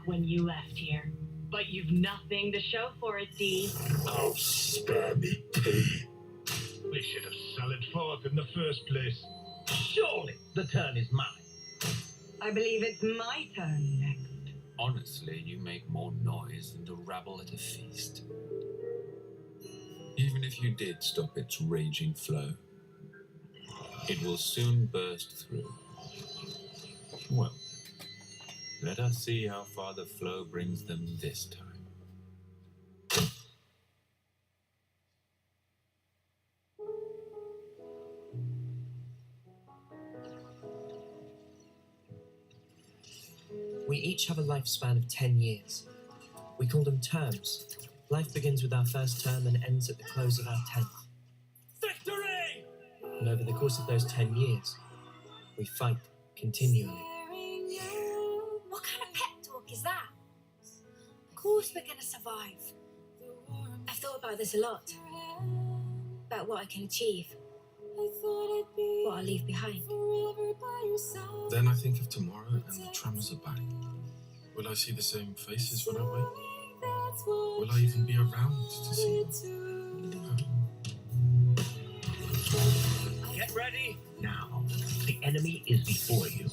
when you left here. But you've nothing to show for it, Dee. Oh, spare me tea. We should have sallied forth in the first place. Surely the turn is mine. I believe it's my turn next. Honestly, you make more noise than the rabble at a feast. Even if you did stop its raging flow, it will soon burst through. Well, let us see how far the flow brings them this time. We each have a lifespan of 10 years. We call them terms. Life begins with our first term and ends at the close of our 10th. Victory! And over the course of those 10 years, we fight continually. What kind of pep talk is that? Of course we're gonna survive. I've thought about this a lot. About what I can achieve. What I'll leave behind. Then I think of tomorrow and the tremors are back. Will I see the same faces when I wake? Will I even be around to see them? Get ready now. The enemy is before you.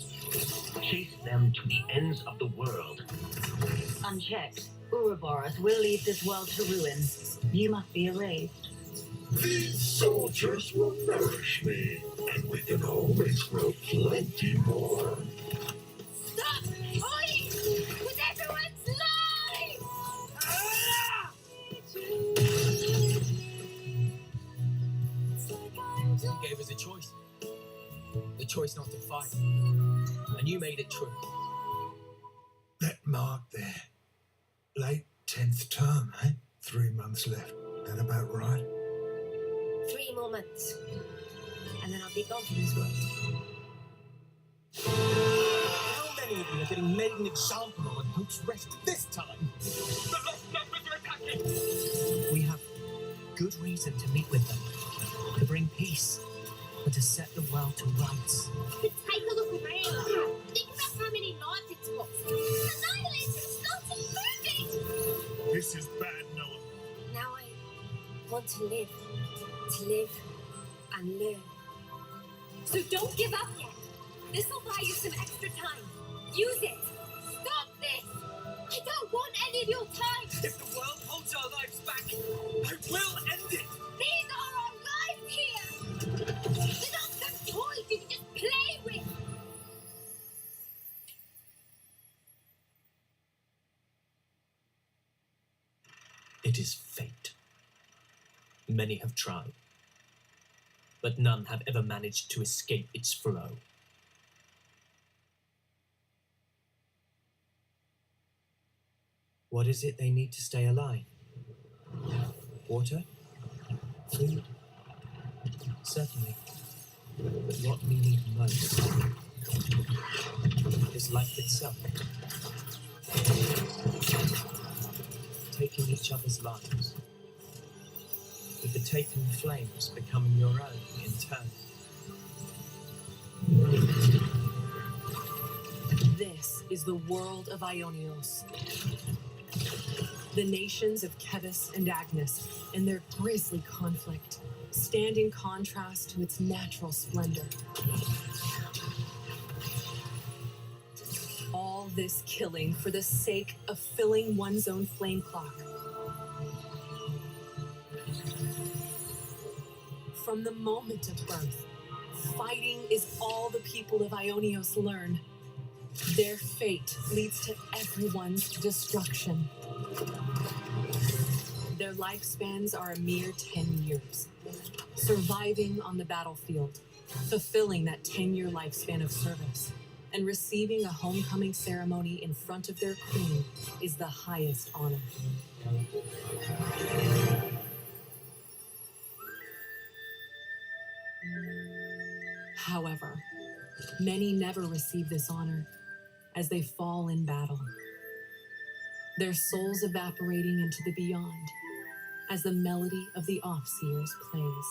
Chase them to the ends of the world. Unchecked, Ouroboros will leave this world to ruin. You must be erased. These soldiers will nourish me, and we can always grow plenty more. Stop! Oi! With everyone's life! You gave us a choice. The choice not to fight. And you made it true. That mark there. Late 10th term, eh? 3 months left. That about right? 3 more months. And then I'll be gone from this world. How many of you are getting made an example of on Hope's Rest this time? The Lost Numbers are attacking! We have good reason to meet with them. To bring peace. And to set the world to rights. But take a look around. Think about how many lives it's got. Annihilation started moving! This is bad, Noah. Now I want to live. To live and learn. So don't give up yet. This will buy you some extra time. Use it. Stop this. I don't want any of your time. If the world holds our lives back, I will end it! These are our lives here. They're not some toys you can just play with. It is fate. Many have tried, but none have ever managed to escape its flow. What is it they need to stay alive? Water? Food? Certainly. But what we need most is life itself. Taking each other's lives, with the taken flames becoming your own in turn. This is the world of Ionios. The nations of Kevis and Agnes and their grisly conflict stand in contrast to its natural splendor. All this killing for the sake of filling one's own flame clock. From the moment of birth, fighting is all the people of Ionios learn. Their fate leads to everyone's destruction. Their lifespans are a mere 10 years. Surviving on the battlefield, fulfilling that 10-year lifespan of service, and receiving a homecoming ceremony in front of their queen is the highest honor. However, many never receive this honor as they fall in battle, their souls evaporating into the beyond as the melody of the Off-Seers plays.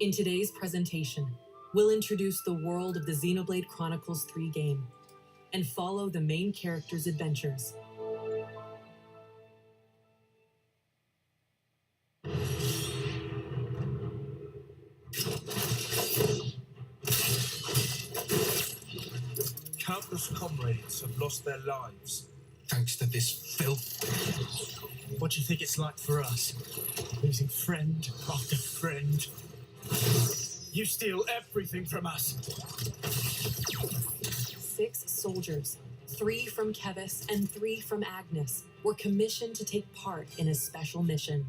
In today's presentation, we'll introduce the world of the Xenoblade Chronicles 3 game and follow the main character's adventures. Countless comrades have lost their lives. Thanks to this filth. What do you think it's like for us? Losing friend after friend. You steal everything from us. 6 soldiers, 3 from Kevis and 3 from Agnes, were commissioned to take part in a special mission.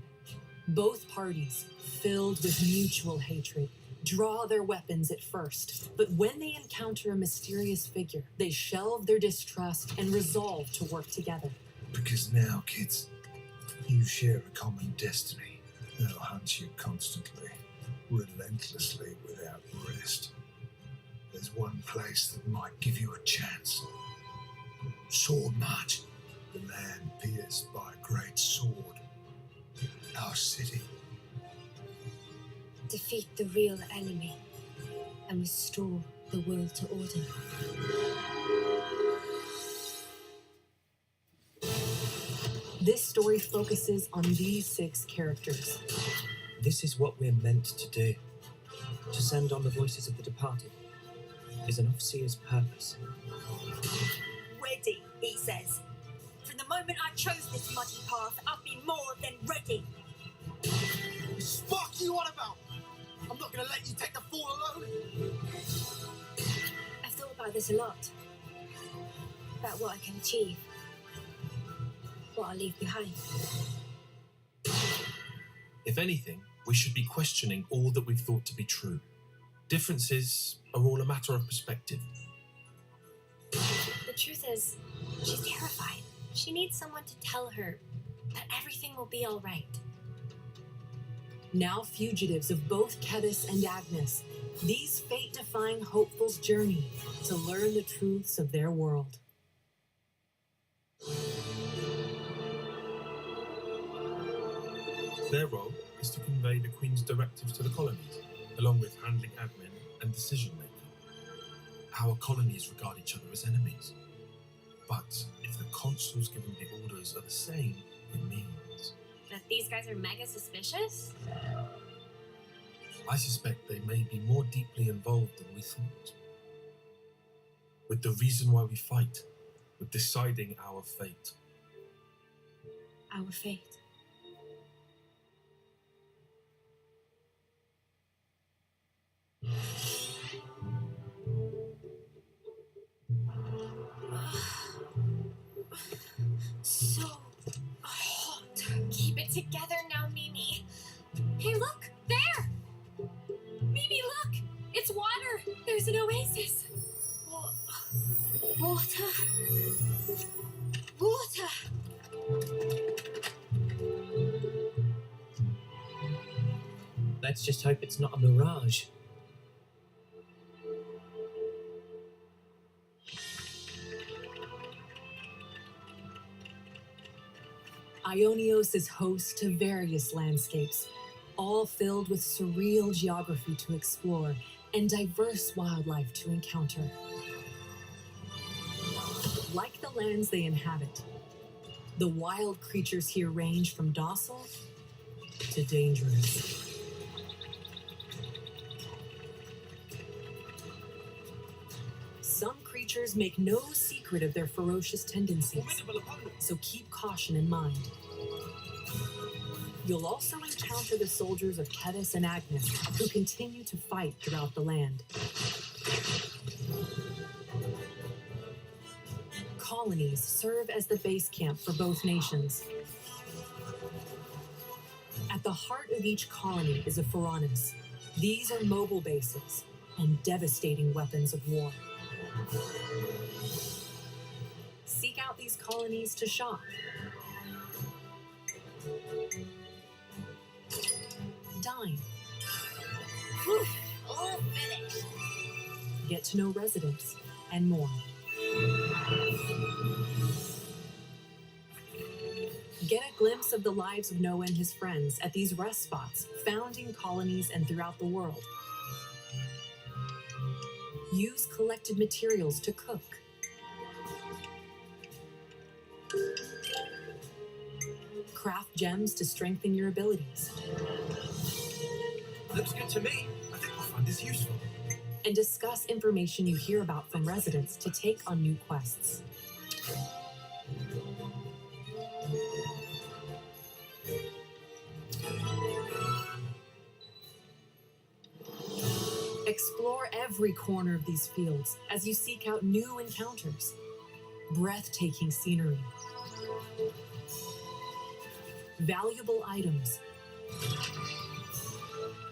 Both parties, filled with mutual hatred, draw their weapons at first, but when they encounter a mysterious figure, they shelve their distrust and resolve to work together. Because now, kids, you share a common destiny. They'll hunt you constantly, relentlessly, without rest. There's one place that might give you a chance. Sword March, the land pierced by a great sword. Our city. Defeat the real enemy and restore the world to order. This story focuses on these 6 characters. This is what we're meant to do. To send on the voices of the departed is an officer's purpose. Ready, he says. From the moment I chose this muddy path, I've been more than ready. Fuck you on about? I'm not gonna let you take the fall alone. I've thought about this a lot. About what I can achieve. What I'll leave behind. If anything, we should be questioning all that we've thought to be true. Differences are all a matter of perspective. The truth is, she's terrified. She needs someone to tell her that everything will be all right. Now fugitives of both Kevis and Agnes, these fate-defying hopefuls journey to learn the truths of their world. Their role is to convey the Queen's directives to the colonies, along with handling admin and decision-making. Our colonies regard each other as enemies. But if the consuls giving the orders are the same, it means... That these guys are mega suspicious? I suspect they may be more deeply involved than we thought. With the reason why we fight, with deciding our fate. Our fate. So hot. Keep it together now, Mimi. Hey, look! There! Mimi, look! It's water! There's an oasis! Water. Water! Let's just hope it's not a mirage. Ionios is host to various landscapes, all filled with surreal geography to explore and diverse wildlife to encounter. Like the lands they inhabit, the wild creatures here range from docile to dangerous. Some creatures make no secret of their ferocious tendencies, so keep caution in mind. You'll also encounter the soldiers of Kevis and Agnes, who continue to fight throughout the land. Colonies serve as the base camp for both nations. At the heart of each colony is a Pharaonis. These are mobile bases and devastating weapons of war. Seek out these colonies to shop. Dine. Whew, all finished. Get to know residents and more. Get a glimpse of the lives of Noah and his friends at these rest spots, founding colonies and throughout the world. Use collected materials to cook. Craft gems to strengthen your abilities. Looks good to me. I think we'll find this useful. And discuss information you hear about from residents to take on new quests. Explore every corner of these fields as you seek out new encounters. Breathtaking scenery. Valuable items.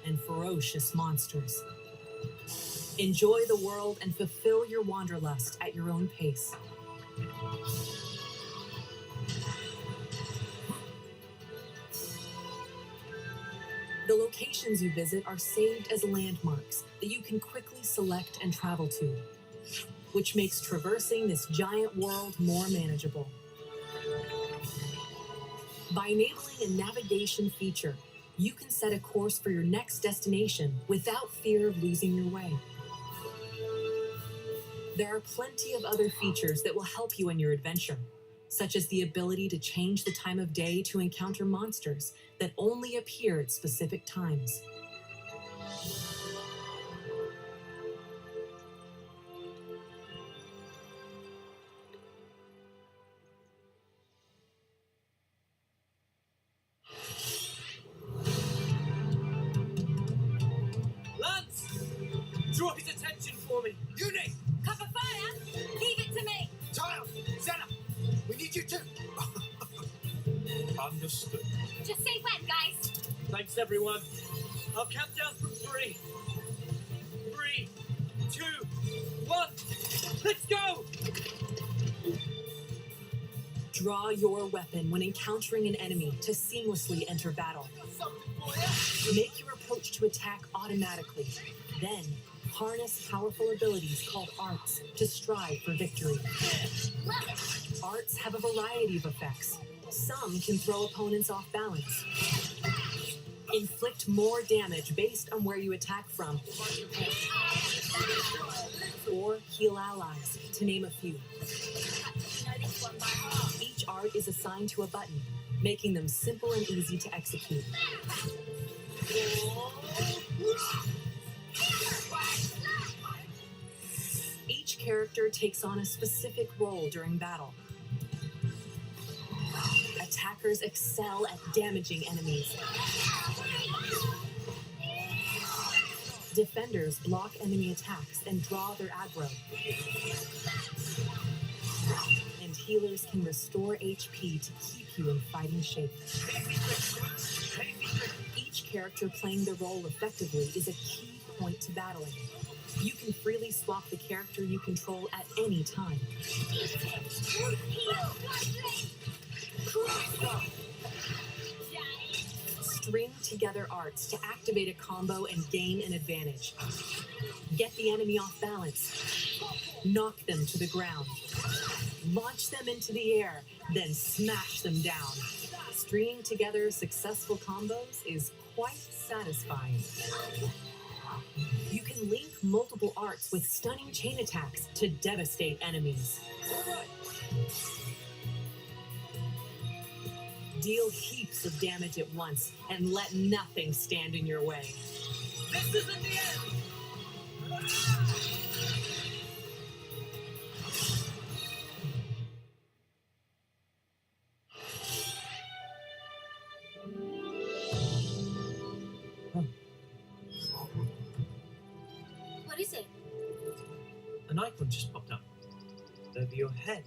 And ferocious monsters. Enjoy the world and fulfill your wanderlust at your own pace. The locations you visit are saved as landmarks that you can quickly select and travel to, which makes traversing this giant world more manageable. By enabling a navigation feature, you can set a course for your next destination without fear of losing your way. There are plenty of other features that will help you in your adventure, such as the ability to change the time of day to encounter monsters that only appear at specific times. Lance! Draw his attention for me. Uni! Cover fire! Leave it to me! Child! Zena! We need you too! Understood. Just say when, guys! Thanks, everyone. I'll count down from 3. 3, 2, 1. Let's go! Draw your weapon when encountering an enemy to seamlessly enter battle. Make your approach to attack automatically. Then, harness powerful abilities called arts to strive for victory. Arts have a variety of effects. Some can throw opponents off balance. Inflict more damage based on where you attack from. Or heal allies, to name a few. Each art is assigned to a button, making them simple and easy to execute. Each character takes on a specific role during battle. Attackers excel at damaging enemies. Defenders block enemy attacks and draw their aggro. And healers can restore HP to keep you in fighting shape. Each character playing their role effectively is a key point to battling. You can freely swap the character you control at any time. String together arts to activate a combo and gain an advantage. Get the enemy off balance. Knock them to the ground. Launch them into the air, then smash them down. Stringing together successful combos is quite satisfying. You can link multiple arts with stunning chain attacks to devastate enemies. Deal heaps of damage at once and let nothing stand in your way. This isn't the end! What is it? An icon just popped up over your head.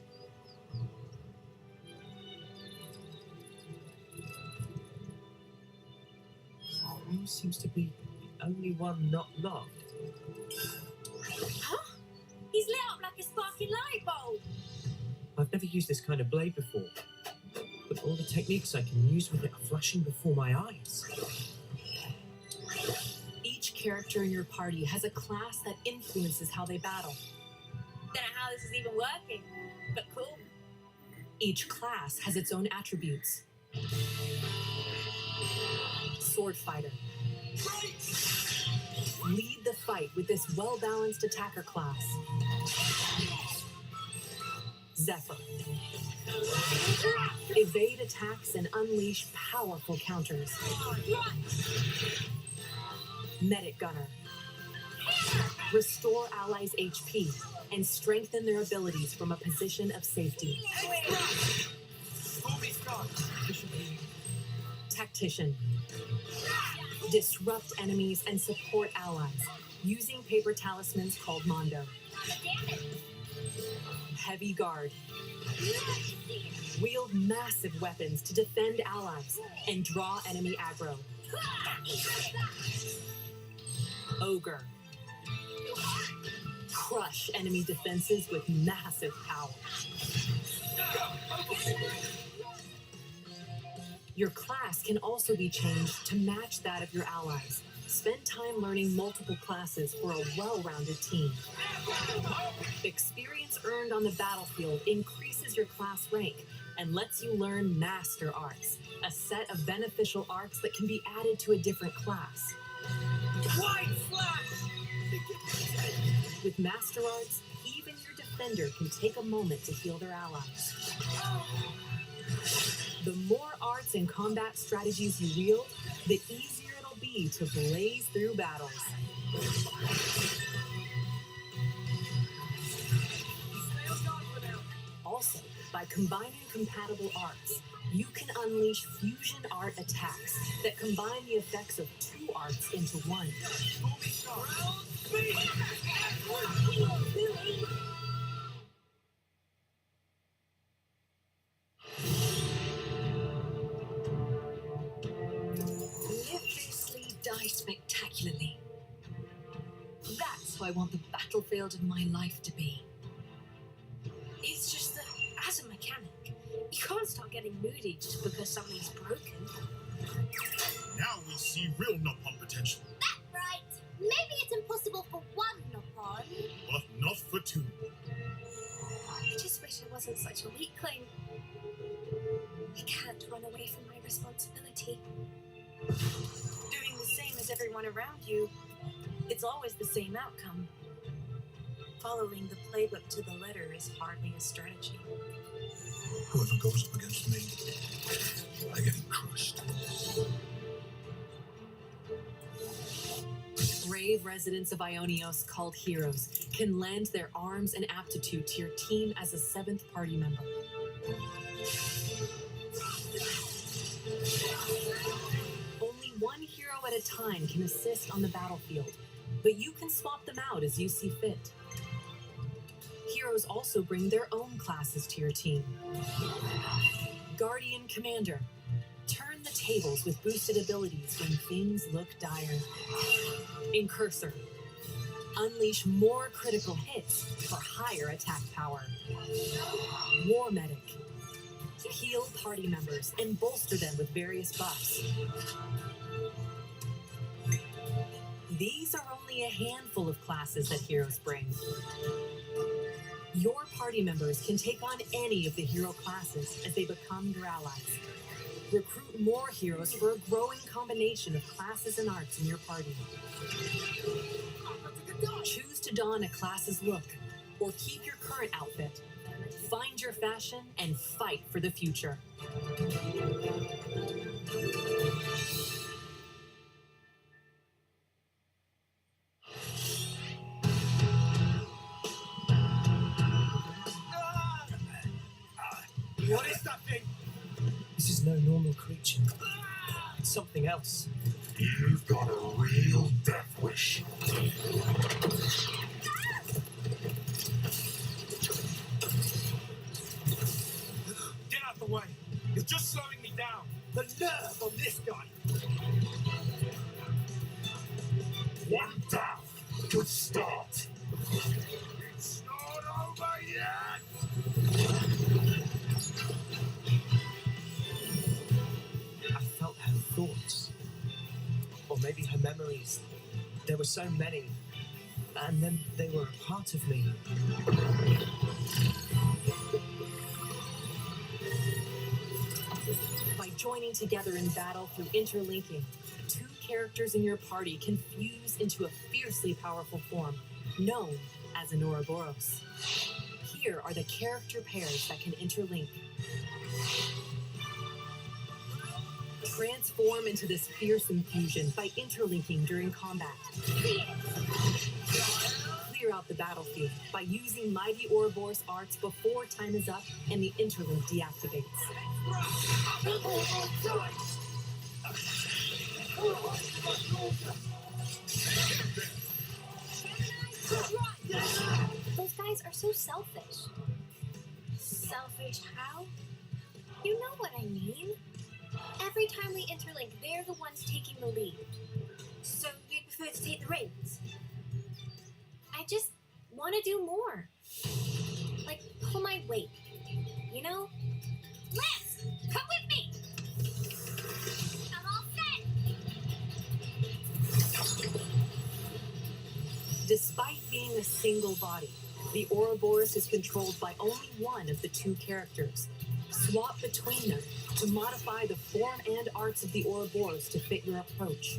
You seems to be the only one not locked. Huh? He's lit up like a sparking light bulb. I've never used this kind of blade before, but all the techniques I can use with it are flashing before my eyes. Each character in your party has a class that influences how they battle. Don't know how this is even working, but cool. Each class has its own attributes. Sword fighter. Lead the fight with this well-balanced attacker class. Zephyr. Evade attacks and unleash powerful counters. Medic gunner. Restore allies' HP and strengthen their abilities from a position of safety. Tactician. Disrupt enemies and support allies using paper talismans called Mondo. Heavy guard. Wield massive weapons to defend allies and draw enemy aggro. Ogre. Crush enemy defenses with massive power. Your class can also be changed to match that of your allies. Spend time learning multiple classes for a well-rounded team. Experience earned on the battlefield increases your class rank and lets you learn Master Arts, a set of beneficial arts that can be added to a different class. White flash! With Master Arts, even your defender can take a moment to heal their allies. The more arts and combat strategies you wield, the easier it'll be to blaze through battles. Also, by combining compatible arts, you can unleash fusion art attacks that combine the effects of two arts into one. Live fiercely, die spectacularly. That's how I want the battlefield of my life to be. It's just that, as a mechanic, you can't start getting moody just because something's broken. Now we see real Nopon potential, That's right. Maybe it's impossible for one Nopon. but not for two. I just wish I wasn't such a weakling. I can't run away from my responsibility. Doing the same as everyone around you, it's always the same outcome. Following the playbook to the letter is hardly a strategy. Whoever goes up against me, they're getting crushed. Brave residents of Ionios called heroes can lend their arms and aptitude to your team as a 7th party member. Only one hero at a time can assist on the battlefield, but you can swap them out as you see fit. Heroes also bring their own classes to your team. Guardian Commander. Turn the tables with boosted abilities when things look dire. Incursor. Unleash more critical hits for higher attack power. War Medic. Heal party members and bolster them with various buffs. These are only a handful of classes that heroes bring. Your party members can take on any of the hero classes as they become your allies. Recruit more heroes for a growing combination of classes and arts in your party. Choose to don a class's look, or keep your current outfit. Find your fashion and fight for the future. What is that thing? This is no normal creature. It's something else. You've got a real death wish. Get out the way. You're just slowing me down. The nerve on this guy. One down. Good start. It's not over yet. I felt her thoughts. Or maybe her memories. There were so many. And then they were a part of me. By joining together in battle through interlinking, 2 characters in your party can fuse into a fiercely powerful form known as an Ouroboros. Here are the character pairs that can interlink. Transform into this fearsome fusion by interlinking during combat. Clear out the battlefield by using Mighty Ouroboros arts before time is up and the interlink deactivates. Those guys are so selfish. Selfish how? You know what I mean. Every time we interlink, they're the ones taking the lead. So you prefer to take the reins? I just want to do more. Like, pull my weight. You know? Lance, come with me! I'm all set! Despite being a single body, the Ouroboros is controlled by only one of the 2 characters. Swap between them to modify the form and arts of the Ouroboros to fit your approach.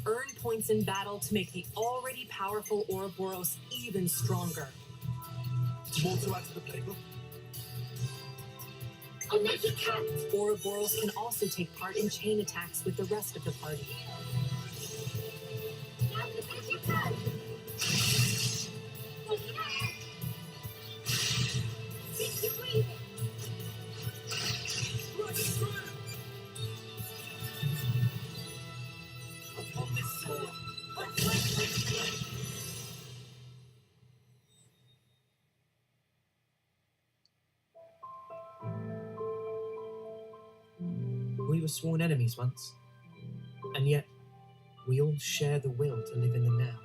Earn points in battle to make the already powerful Ouroboros even stronger. More to add to the playbook? I'll make it count! Ouroboros can also take part in chain attacks with the rest of the party. Now to make it count! Keep your breathing! Upon this sword! We were sworn enemies once, and yet we all share the will to live in the now.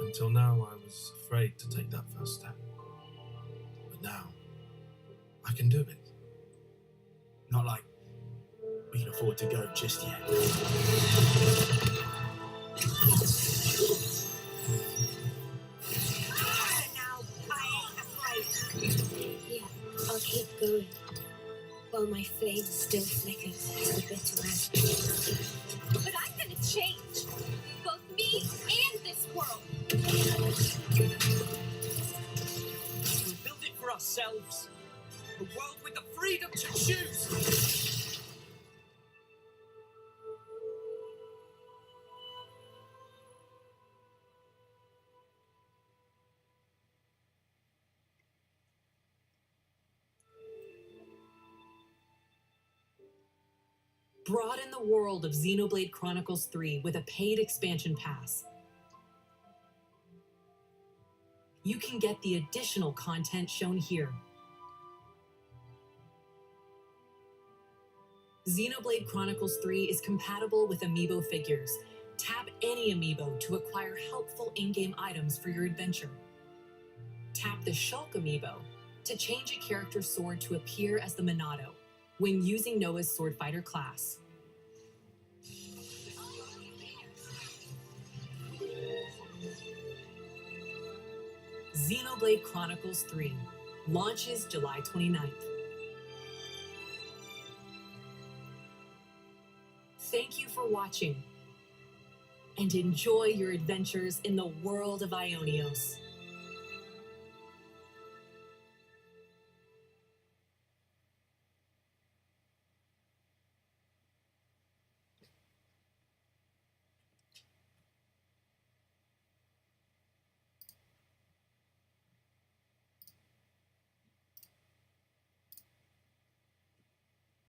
Until now, I was afraid to take that first step. But now, I can do it. Not like we can afford to go just yet. Now, I ain't afraid. Yeah, I'll keep going. While my flame still flickers to the bitter end. But I'm gonna change. Both me and this world. We build it for ourselves. A world with the freedom to choose. Broaden the world of Xenoblade Chronicles 3 with a paid expansion pass. You can get the additional content shown here. Xenoblade Chronicles 3 is compatible with amiibo figures. Tap any amiibo to acquire helpful in-game items for your adventure. Tap the Shulk amiibo to change a character's sword to appear as the Monado when using Noah's Swordfighter class. Xenoblade Chronicles 3 launches July 29th. Thank you for watching, and enjoy your adventures in the world of Ionios.